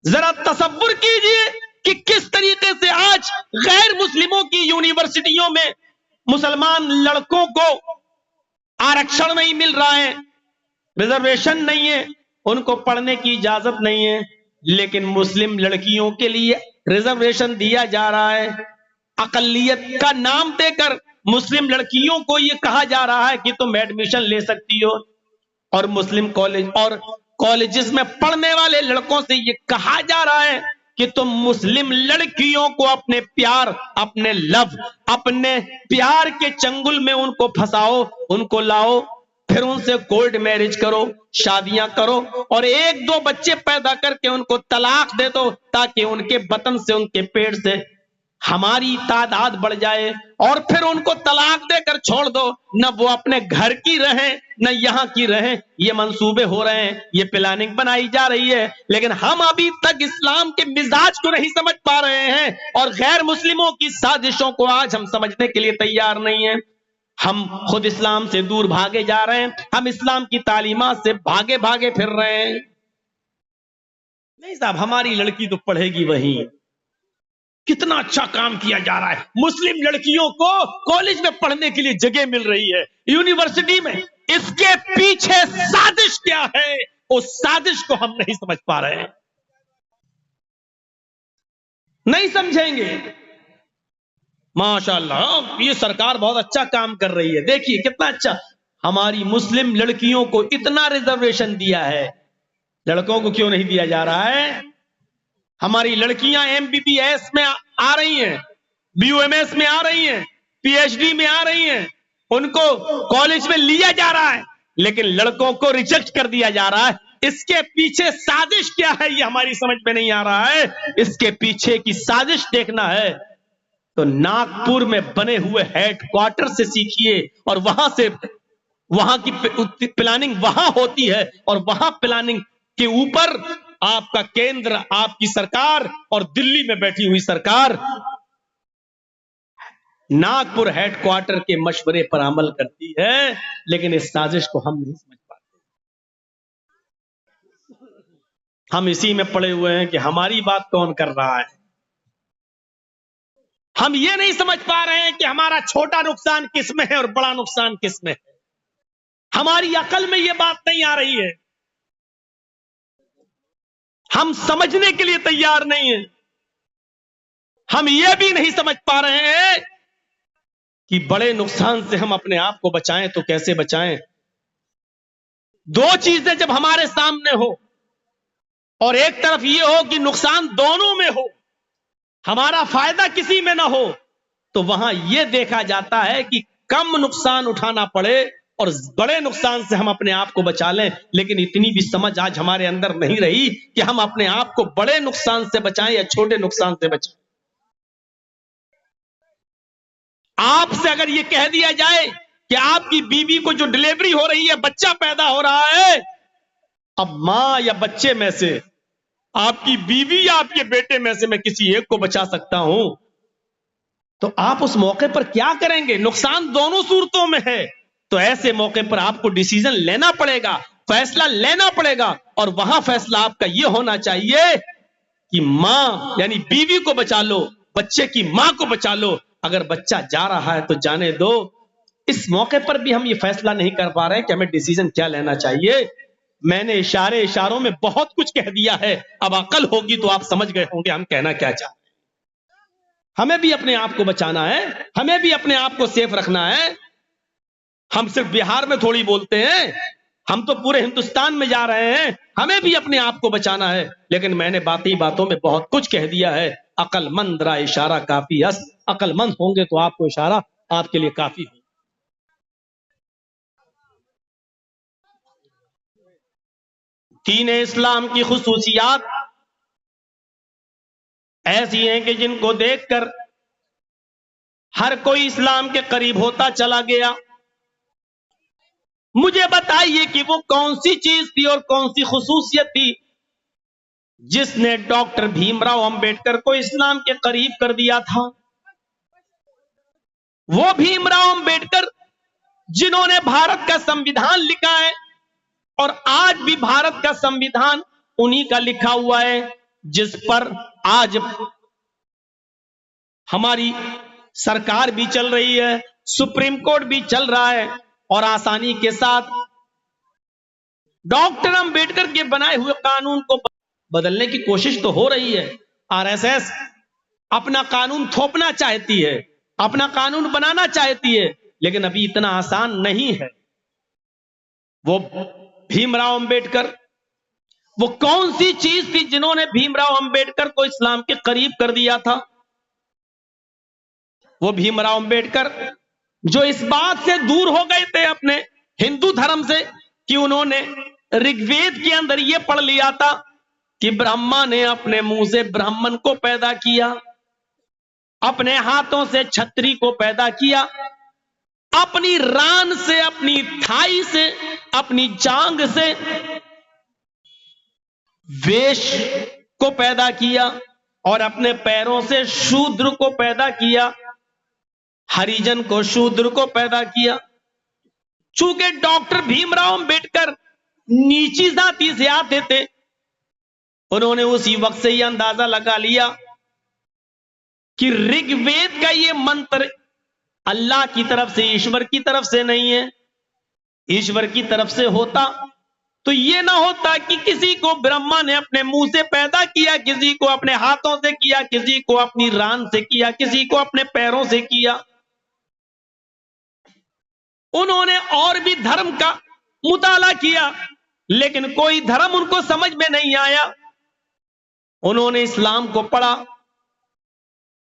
ذرا تصور کیجئے کہ کس طریقے سے آج غیر مسلموں کی یونیورسٹیوں میں مسلمان لڑکوں کو آرکشن نہیں مل رہا ہے، ریزرویشن نہیں ہے، ان کو پڑھنے کی اجازت نہیں ہے، لیکن مسلم لڑکیوں کے لیے ریزرویشن دیا جا رہا ہے۔ اقلیت کا نام دے کر مسلم لڑکیوں کو یہ کہا جا رہا ہے کہ تم ایڈمیشن لے سکتی ہو، اور مسلم کالج اور کالجز میں پڑھنے والے لڑکوں سے یہ کہا جا رہا ہے کہ تم مسلم لڑکیوں کو اپنے پیار، اپنے لو، اپنے پیار کے چنگل میں ان کو پھنساؤ، ان کو لاؤ، پھر ان سے کورٹ میرج کرو، شادیاں کرو، اور ایک دو بچے پیدا کر کے ان کو طلاق دے دو تاکہ ان کے بطن سے، ان کے پیٹ سے ہماری تعداد بڑھ جائے، اور پھر ان کو طلاق دے کر چھوڑ دو، نہ وہ اپنے گھر کی رہیں نہ یہاں کی رہیں۔ یہ منصوبے ہو رہے ہیں، یہ پلاننگ بنائی جا رہی ہے، لیکن ہم ابھی تک اسلام کے مزاج کو نہیں سمجھ پا رہے ہیں، اور غیر مسلموں کی سازشوں کو آج ہم سمجھنے کے لیے تیار نہیں ہیں۔ ہم خود اسلام سے دور بھاگے جا رہے ہیں، ہم اسلام کی تعلیمات سے بھاگے بھاگے پھر رہے ہیں۔ نہیں صاحب، ہماری لڑکی تو پڑھے گی وہیں۔ کتنا اچھا کام کیا جا رہا ہے، مسلم لڑکیوں کو کالج میں پڑھنے کے لیے جگہ مل رہی ہے، یونیورسٹی میں۔ اس کے پیچھے سازش کیا ہے، اس سازش کو ہم نہیں سمجھ پا رہے ہیں، نہیں سمجھیں گے۔ ماشاءاللہ، یہ سرکار بہت اچھا کام کر رہی ہے، دیکھیے کتنا اچھا۔ ہماری مسلم لڑکیوں کو اتنا ریزرویشن دیا ہے، لڑکوں کو کیوں نہیں دیا جا رہا ہے؟ ہماری لڑکیاں ایم بی بی ایس میں آ رہی ہیں، بی یو ایم ایس میں آ رہی ہیں، پی ایچ ڈی میں آ رہی ہیں، ان کو کالج میں لیا جا رہا ہے، لیکن لڑکوں کو ریجیکٹ کر دیا جا رہا ہے۔ اس کے پیچھے سازش کیا ہے، یہ ہماری سمجھ میں نہیں آ رہا ہے۔ اس کے پیچھے کی سازش دیکھنا ہے تو ناگپور میں بنے ہوئے ہیڈ کوارٹر سے سیکھیے، اور وہاں کی پلاننگ وہاں ہوتی ہے، اور وہاں پلاننگ کے اوپر آپ کا کیندر، آپ کی سرکار، اور دلی میں بیٹھی ہوئی سرکار ناگپور ہیڈ کوارٹر کے مشورے پر عمل کرتی ہے، لیکن اس سازش کو ہم نہیں سمجھ پاتے۔ ہم اسی میں پڑے ہوئے ہیں کہ ہماری بات کون کر رہا ہے۔ ہم یہ نہیں سمجھ پا رہے ہیں کہ ہمارا چھوٹا نقصان کس میں ہے اور بڑا نقصان کس میں ہے۔ ہماری عقل میں یہ بات نہیں آ رہی ہے، ہم سمجھنے کے لیے تیار نہیں ہیں۔ ہم یہ بھی نہیں سمجھ پا رہے ہیں کہ بڑے نقصان سے ہم اپنے آپ کو بچائیں تو کیسے بچائیں۔ دو چیزیں جب ہمارے سامنے ہو، اور ایک طرف یہ ہو کہ نقصان دونوں میں ہو، ہمارا فائدہ کسی میں نہ ہو، تو وہاں یہ دیکھا جاتا ہے کہ کم نقصان اٹھانا پڑے اور بڑے نقصان سے ہم اپنے آپ کو بچا لیں۔ لیکن اتنی بھی سمجھ آج ہمارے اندر نہیں رہی کہ ہم اپنے آپ کو بڑے نقصان سے بچائیں یا چھوٹے نقصان سے بچائیں۔ آپ سے اگر یہ کہہ دیا جائے کہ آپ کی بیوی کو جو ڈلیوری ہو رہی ہے، بچہ پیدا ہو رہا ہے، اب ماں یا بچے میں سے آپ کی بیوی یا آپ کے بیٹے میں سے میں کسی ایک کو بچا سکتا ہوں، تو آپ اس موقع پر کیا کریں گے؟ نقصان دونوں صورتوں میں ہے، تو ایسے موقع پر آپ کو ڈیسیژن لینا پڑے گا، فیصلہ لینا پڑے گا، اور وہاں فیصلہ آپ کا یہ ہونا چاہیے کہ ماں یعنی بیوی کو بچا لو، بچے کی ماں کو بچا لو۔ اگر بچہ جا رہا ہے تو جانے دو۔ اس موقع پر بھی ہم یہ فیصلہ نہیں کر پا رہے کہ ہمیں ڈیسیژن کیا لینا چاہیے۔ میں نے اشاروں میں بہت کچھ کہہ دیا ہے، اب عقل ہوگی تو آپ سمجھ گئے ہوں گے ہم کہنا کیا چاہتے ہیں۔ ہمیں بھی اپنے آپ کو بچانا ہے، ہمیں بھی اپنے آپ کو سیف رکھنا ہے۔ ہم صرف بہار میں تھوڑی بولتے ہیں، ہم تو پورے ہندوستان میں جا رہے ہیں، ہمیں بھی اپنے آپ کو بچانا ہے۔ لیکن میں نے باقی باتوں میں بہت کچھ کہہ دیا ہے۔ عقل مند را اشارہ کافی است، عقل مند ہوں گے تو آپ کو اشارہ آپ کے لیے کافی ہے۔ دین اسلام کی خصوصیات ایسی ہیں کہ جن کو دیکھ کر ہر کوئی اسلام کے قریب ہوتا چلا گیا۔ مجھے بتائیے کہ وہ کون سی چیز تھی اور کون سی خصوصیت تھی جس نے ڈاکٹر بھیم راؤ امبیڈکر کو اسلام کے قریب کر دیا تھا؟ وہ بھیم راؤ امبیڈکر جنہوں نے بھارت کا سمویدھان لکھا ہے، اور آج بھی بھارت کا سمویدھان انہی کا لکھا ہوا ہے جس پر آج ہماری سرکار بھی چل رہی ہے, سپریم کورٹ بھی چل رہا ہے, اور آسانی کے ساتھ ڈاکٹر امبیڈکر کے بنائے ہوئے قانون کو بدلنے کی کوشش تو ہو رہی ہے. آر ایس ایس اپنا قانون تھوپنا چاہتی ہے, اپنا قانون بنانا چاہتی ہے, لیکن ابھی اتنا آسان نہیں ہے. وہ بھیم راؤ امبیڈکر, وہ کون سی چیز تھی جنہوں نے بھیم راؤ امبیڈکر کو اسلام کے قریب کر دیا تھا؟ وہ بھیم راؤ امبیڈکر جو اس بات سے دور ہو گئے تھے اپنے ہندو دھرم سے کہ انہوں نے رگ وید کے اندر یہ پڑھ لیا تھا کہ برہما نے اپنے منہ سے برہمن کو پیدا کیا, اپنے ہاتھوں سے چھتری کو پیدا کیا, اپنی ران سے, اپنی تھائی سے, اپنی جانگ سے ویش کو پیدا کیا, اور اپنے پیروں سے شودر کو پیدا کیا, ہریجن کو شودر کو پیدا کیا. چونکہ ڈاکٹر بھیم راؤ امبیڈکر نیچی ذاتی سے آتے تھے, انہوں نے اسی وقت سے یہ اندازہ لگا لیا کہ رگ وید کا یہ منتر اللہ کی طرف سے, ایشور کی طرف سے نہیں ہے. ایشور کی طرف سے ہوتا تو یہ نہ ہوتا کہ کسی کو برہما نے اپنے منہ سے پیدا کیا, کسی کو اپنے ہاتھوں سے کیا, کسی کو اپنی ران سے کیا, کسی کو اپنے پیروں سے کیا. انہوں نے اور بھی دھرم کا مطالعہ کیا, لیکن کوئی دھرم ان کو سمجھ میں نہیں آیا. انہوں نے اسلام کو پڑھا,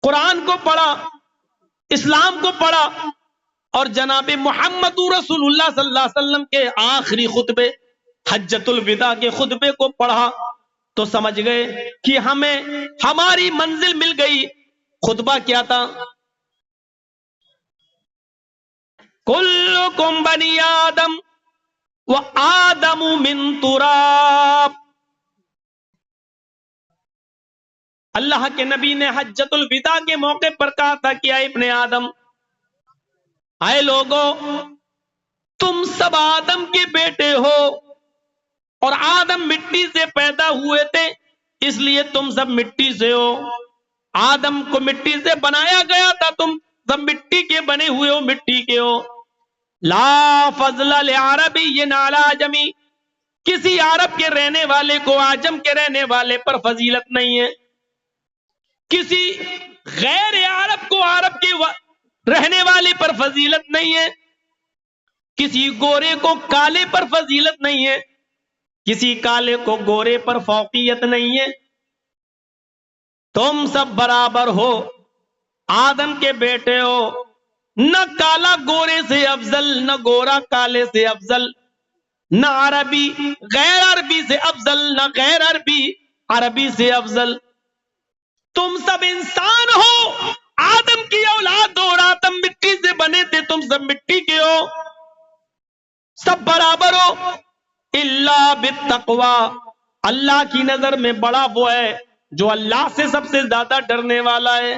قرآن کو پڑھا, اسلام کو پڑھا, اور جناب محمد رسول اللہ صلی اللہ علیہ وسلم کے آخری خطبے حجۃ الوداع کے خطبے کو پڑھا تو سمجھ گئے کہ ہمیں ہماری منزل مل گئی. خطبہ کیا تھا؟ کلکم بنی آدم و آدم من تراب. اللہ کے نبی نے حجۃ الوداع کے موقع پر کہا تھا کہ اے ابن آدم, اے لوگو, تم سب آدم کے بیٹے ہو, اور آدم مٹی سے پیدا ہوئے تھے, اس لیے تم سب مٹی سے ہو. آدم کو مٹی سے بنایا گیا تھا, تم سب مٹی کے بنے ہوئے ہو, مٹی کے ہو. لا فضل لعربی علی عجمی, کسی عرب کے رہنے والے کو عجم کے رہنے والے پر فضیلت نہیں ہے. کسی غیر عرب کو عرب کے رہنے والے پر فضیلت نہیں ہے. کسی گورے کو کالے پر فضیلت نہیں ہے, کسی کالے کو گورے پر فوقیت نہیں ہے. تم سب برابر ہو, آدم کے بیٹے ہو. نہ کالا گورے سے افضل, نہ گورا کالے سے افضل, نہ عربی غیر عربی سے افضل, نہ غیر عربی عربی سے افضل. تم سب انسان ہو, آدم کی اولاد ہو, اور آدم مٹی سے بنے تھے, تم سب مٹی کے ہو, سب برابر ہو. الا بالتقوی, اللہ کی نظر میں بڑا وہ ہے جو اللہ سے سب سے زیادہ ڈرنے والا ہے.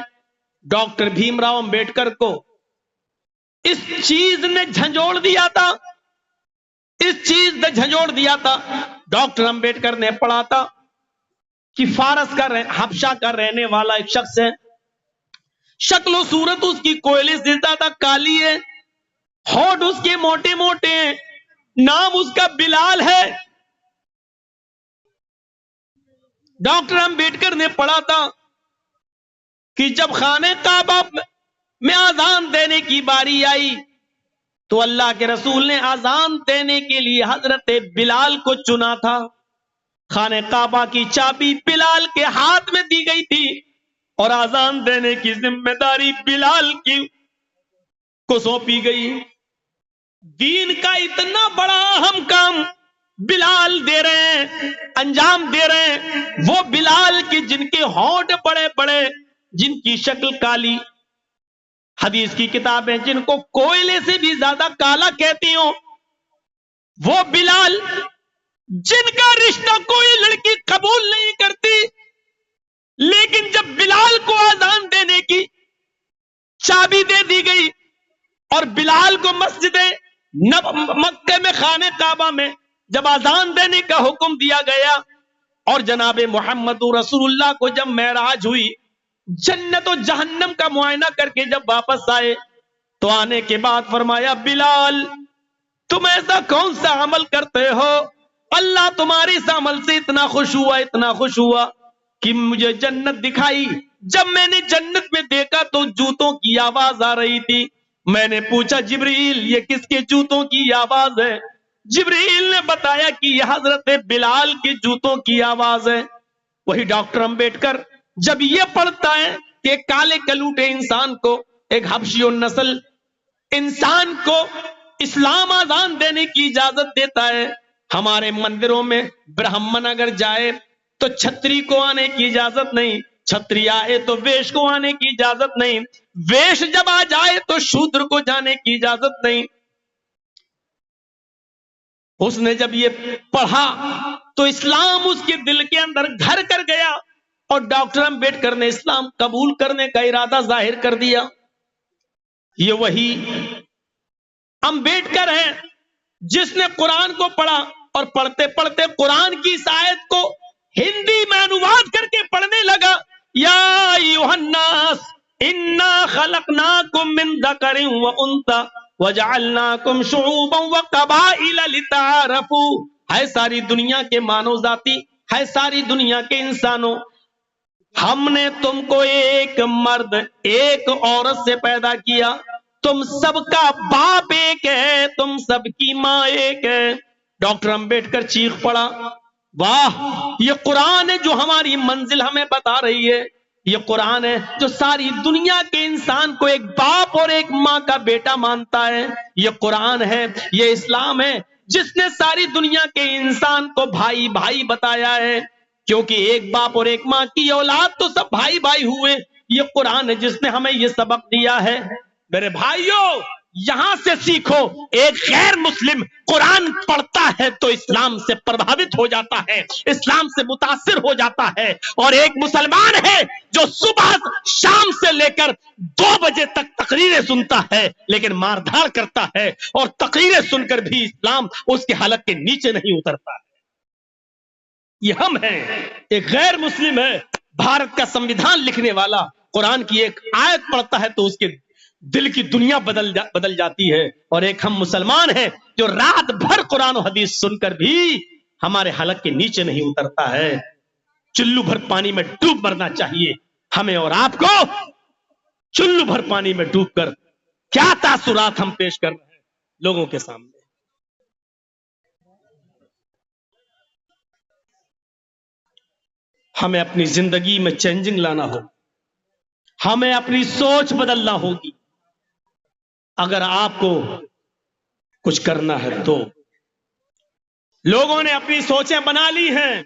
ڈاکٹر بھیم راؤ امبیڈکر کو اس چیز نے جھنجھوڑ دیا تھا, اس چیز نے جھنجھوڑ دیا تھا. ڈاکٹر امبیڈکر نے پڑھا تھا کہ فارس کا حبشہ کا رہنے والا ایک شخص ہے, شکل و صورت اس کی کوئلے سے زیادہ کالی ہے, ہونٹ اس کے موٹے موٹے ہیں, نام اس کا بلال ہے. ڈاکٹر امبیڈکر نے پڑھا تھا کہ جب خانہ کعبہ میں اذان دینے کی باری آئی تو اللہ کے رسول نے اذان دینے کے لیے حضرت بلال کو چنا تھا. خانہ کعبہ کی چابی بلال کے ہاتھ میں دی گئی تھی, اور اذان دینے کی ذمہ داری بلال کی کو سونپی گئی. دین کا اتنا بڑا اہم کام بلال دے رہے ہیں, انجام دے رہے ہیں. وہ بلال کی جن کے ہونٹ بڑے بڑے, جن کی شکل کالی, حدیث کی کتابیں جن کو کوئلے سے بھی زیادہ کالا کہتی ہوں, وہ بلال جن کا رشتہ کوئی لڑکی قبول نہیں کرتی, لیکن جب بلال کو اذان دینے کی چابی دے دی گئی اور بلال کو مسجد مکہ میں خانہ کعبہ میں جب اذان دینے کا حکم دیا گیا اور جناب محمد رسول اللہ کو جب معراج ہوئی، جنت و جہنم کا معائنہ کر کے جب واپس آئے تو آنے کے بعد فرمایا بلال تم ایسا کون سا عمل کرتے ہو، اللہ تمہاری اس عمل سے اتنا خوش ہوا، اتنا خوش ہوا کہ مجھے جنت دکھائی۔ جب میں نے جنت میں دیکھا تو جوتوں کی آواز آ رہی تھی۔ میں نے پوچھا جبریل یہ کس کے جوتوں کی آواز ہے؟ جبریل نے بتایا کہ یہ حضرت بلال کے جوتوں کی آواز ہے۔ وہی ڈاکٹر امبیڈکر جب یہ پڑھتا ہے کہ کالے کلوٹے انسان کو، ایک حبشی النسل انسان کو اسلام آزان دینے کی اجازت دیتا ہے، ہمارے مندروں میں برہمن اگر جائے تو چھتری کو آنے کی اجازت نہیں، چھتری آئے تو ویش کو آنے کی اجازت نہیں، ویش جب آ جائے تو شودر کو جانے کی اجازت نہیں۔ اس نے جب یہ پڑھا تو اسلام اس کے دل کے اندر گھر کر گیا اور ڈاکٹر امبیڈکر نے اسلام قبول کرنے کا ارادہ ظاہر کر دیا۔ یہ وہی امبیڈکر ہے جس نے قرآن کو پڑھا اور پڑھتے پڑھتے قرآن کی اس آیت کو ہندی میں انواد کر کے پڑھنے لگا، یا ایھا الناس انا خلقناکم من ذکر و انثی وجعلناکم شعوبا وقبائل لتعارفوا۔ ہے ساری دنیا کے مانو ذاتی، ہے ساری دنیا کے انسانوں، ہم نے تم کو ایک مرد ایک عورت سے پیدا کیا، تم سب کا باپ ایک ہے، تم سب کی ماں ایک ہے۔ ڈاکٹر امبیڈکر چیخ پڑا، واہ یہ قرآن ہے جو ہماری منزل ہمیں بتا رہی ہے، یہ قرآن ہے جو ساری دنیا کے انسان کو ایک باپ اور ایک ماں کا بیٹا مانتا ہے، یہ قرآن ہے، یہ اسلام ہے جس نے ساری دنیا کے انسان کو بھائی بھائی بتایا ہے، کیونکہ ایک باپ اور ایک ماں کی اولاد تو سب بھائی بھائی ہوئے۔ یہ قرآن ہے جس نے ہمیں یہ سبق دیا ہے۔ میرے بھائیوں یہاں سے سیکھو، ایک غیر مسلم قرآن پڑھتا ہے تو اسلام سے پربھاوت ہو جاتا ہے، اسلام سے متاثر ہو جاتا ہے، اور ایک مسلمان ہے جو صبح شام سے لے کر 2 بجے تک تقریریں سنتا ہے لیکن مار دھاڑ کرتا ہے، اور تقریریں سن کر بھی اسلام اس کے حلق کے نیچے نہیں اترتا ہے۔ یہ ہم ہیں، ایک غیر مسلم ہے، بھارت کا سمویدھان لکھنے والا قرآن کی ایک آیت پڑھتا ہے تو اس کے دل کی دنیا بدل جاتی ہے، اور ایک ہم مسلمان ہیں جو رات بھر قرآن و حدیث سن کر بھی ہمارے حلق کے نیچے نہیں اترتا ہے۔ چلو بھر پانی میں ڈوب مرنا چاہیے ہمیں اور آپ کو، چلو بھر پانی میں ڈوب کر کیا تاثرات ہم پیش کر رہے ہیں لوگوں کے سامنے۔ ہمیں اپنی زندگی میں چینجنگ لانا ہوگا، ہمیں اپنی سوچ بدلنا ہوگی اگر آپ کو کچھ کرنا ہے تو۔ لوگوں نے اپنی سوچیں بنا لی ہیں،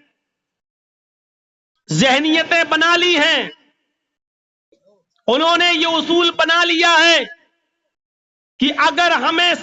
ذہنیتیں بنا لی ہیں، انہوں نے یہ اصول بنا لیا ہے کہ اگر ہمیں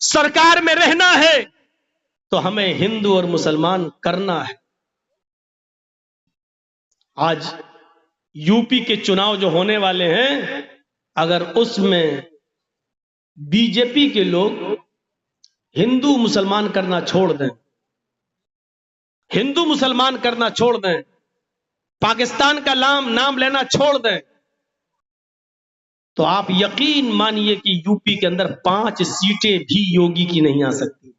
سرکار میں رہنا ہے تو ہمیں ہندو اور مسلمان کرنا ہے۔ آج یو پی کے چناؤ جو ہونے والے ہیں، اگر اس میں بی جے پی کے لوگ ہندو مسلمان کرنا چھوڑ دیں، ہندو مسلمان کرنا چھوڑ دیں، پاکستان کا نام لینا چھوڑ دیں، تو آپ یقین مانیے کہ یو پی کے اندر 5 سیٹیں بھی یوگی کی نہیں آ سکتی۔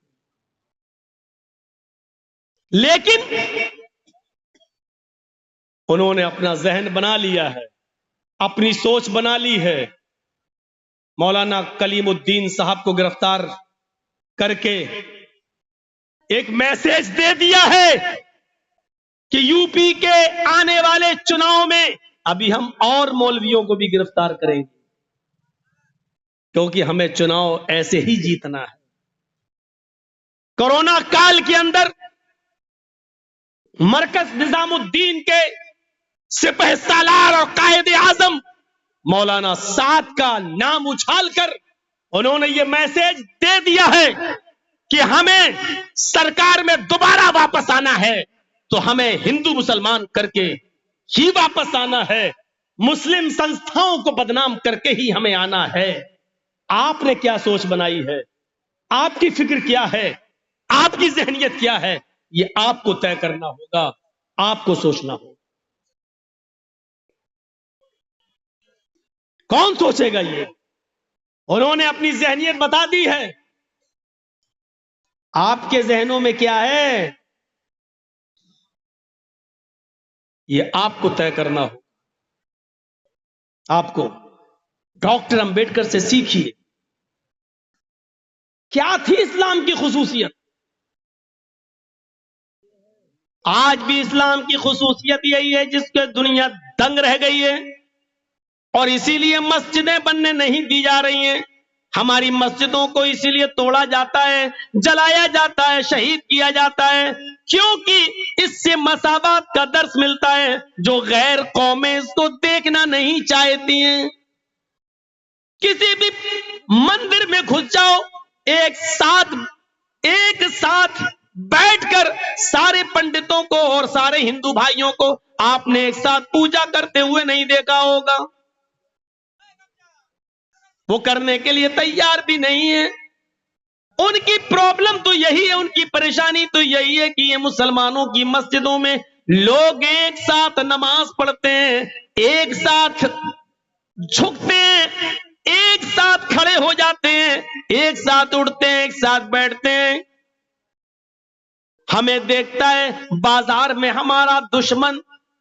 لیکن انہوں نے اپنا ذہن بنا لیا ہے، اپنی سوچ بنا لی ہے۔ مولانا کلیم الدین صاحب کو گرفتار کر کے ایک میسج دے دیا ہے کہ یو پی کے آنے والے چناؤ میں ابھی ہم اور مولویوں کو بھی گرفتار کریں گے، کیونکہ ہمیں چناؤ ایسے ہی جیتنا ہے۔ کورونا کال کے اندر مرکز نظام الدین کے سپہ سالار اور قائد اعظم مولانا سعد کا نام اچھال کر انہوں نے یہ میسج دے دیا ہے کہ ہمیں سرکار میں دوبارہ واپس آنا ہے تو ہمیں ہندو مسلمان کر کے ہی واپس آنا ہے، مسلم سنستھاؤں کو بدنام کر کے ہی ہمیں آنا ہے۔ آپ نے کیا سوچ بنائی ہے؟ آپ کی فکر کیا ہے؟ آپ کی ذہنیت کیا ہے؟ یہ آپ کو طے کرنا ہوگا, آپ کو سوچنا ہوگا. کون سوچے گا یہ؟ انہوں نے اپنی ذہنیت بتا دی ہے. آپ کے ذہنوں میں کیا ہے یہ آپ کو طے کرنا ہو. آپ کو ڈاکٹر امبیڈکر سے سیکھیے کیا تھی اسلام کی خصوصیت. آج بھی اسلام کی خصوصیت یہی ہے جس کے دنیا دنگ رہ گئی ہے, اور اسی لیے مسجدیں بننے نہیں دی جا رہی ہیں. ہماری مسجدوں کو اسی لیے توڑا جاتا ہے, جلایا جاتا ہے, شہید کیا جاتا ہے, کیونکہ اس سے مساوات کا درس ملتا ہے جو غیر قومیں اس کو دیکھنا نہیں چاہتی ہیں. کسی بھی مندر میں گھس جاؤ, ایک ساتھ بیٹھ کر سارے پنڈتوں کو اور سارے ہندو بھائیوں کو آپ نے ایک ساتھ پوجا کرتے ہوئے نہیں دیکھا ہوگا. وہ کرنے کے لیے تیار بھی نہیں ہے. ان کی پرابلم تو یہی ہے, ان کی پریشانی تو یہی ہے کہ یہ مسلمانوں کی مسجدوں میں لوگ ایک ساتھ نماز پڑھتے ہیں, ایک ساتھ جھکتے ہیں, ایک ساتھ کھڑے ہو جاتے ہیں, ایک ساتھ اٹھتے ہیں, ایک ساتھ بیٹھتے ہیں. ہمیں دیکھتا ہے بازار میں ہمارا دشمن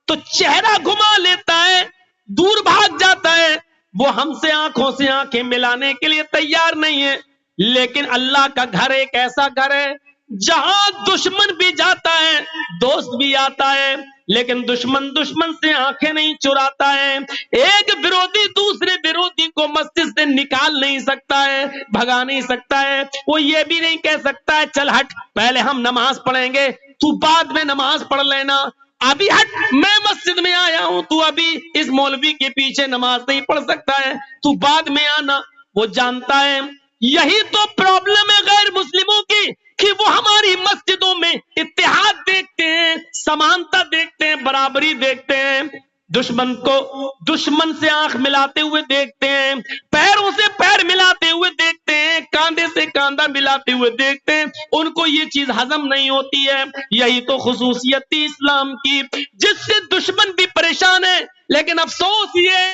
تو چہرہ گھما لیتا ہے, دور بھاگ جاتا ہے, وہ ہم سے آنکھوں سے آنکھیں ملانے کے لیے تیار نہیں ہے. لیکن اللہ کا گھر ایک ایسا گھر ہے جہاں دشمن بھی جاتا ہے, دوست بھی آتا ہے, لیکن دشمن سے آنکھیں نہیں چراتا ہے. ایک بیروتی دوسرے بیروتی کو مسجد سے نکال نہیں سکتا ہے, بھگا نہیں سکتا ہے. وہ یہ بھی نہیں کہہ سکتا ہے چل ہٹ پہلے ہم نماز پڑھیں گے, تو بعد میں نماز پڑھ لینا, ابھی ہٹ میں مسجد میں آیا ہوں, تو ابھی اس مولوی کے پیچھے نماز نہیں پڑھ سکتا ہے, تو بعد میں آنا. وہ جانتا ہے یہی تو پرابلم ہے غیر مسلموں کی کہ وہ ہماری مسجدوں میں اتحاد دیکھتے ہیں, سمانتا دیکھتے ہیں, برابری دیکھتے ہیں, دشمن سے آنکھ ملاتے ہوئے دیکھتے ہیں, پیروں سے پیر ملاتے ہوئے دیکھتے ہیں, کاندھے سے کاندھا ملاتے ہوئے دیکھتے ہیں. ان کو یہ چیز ہضم نہیں ہوتی ہے. یہی تو خصوصیت تھی اسلام کی جس سے دشمن بھی پریشان ہے. لیکن افسوس یہ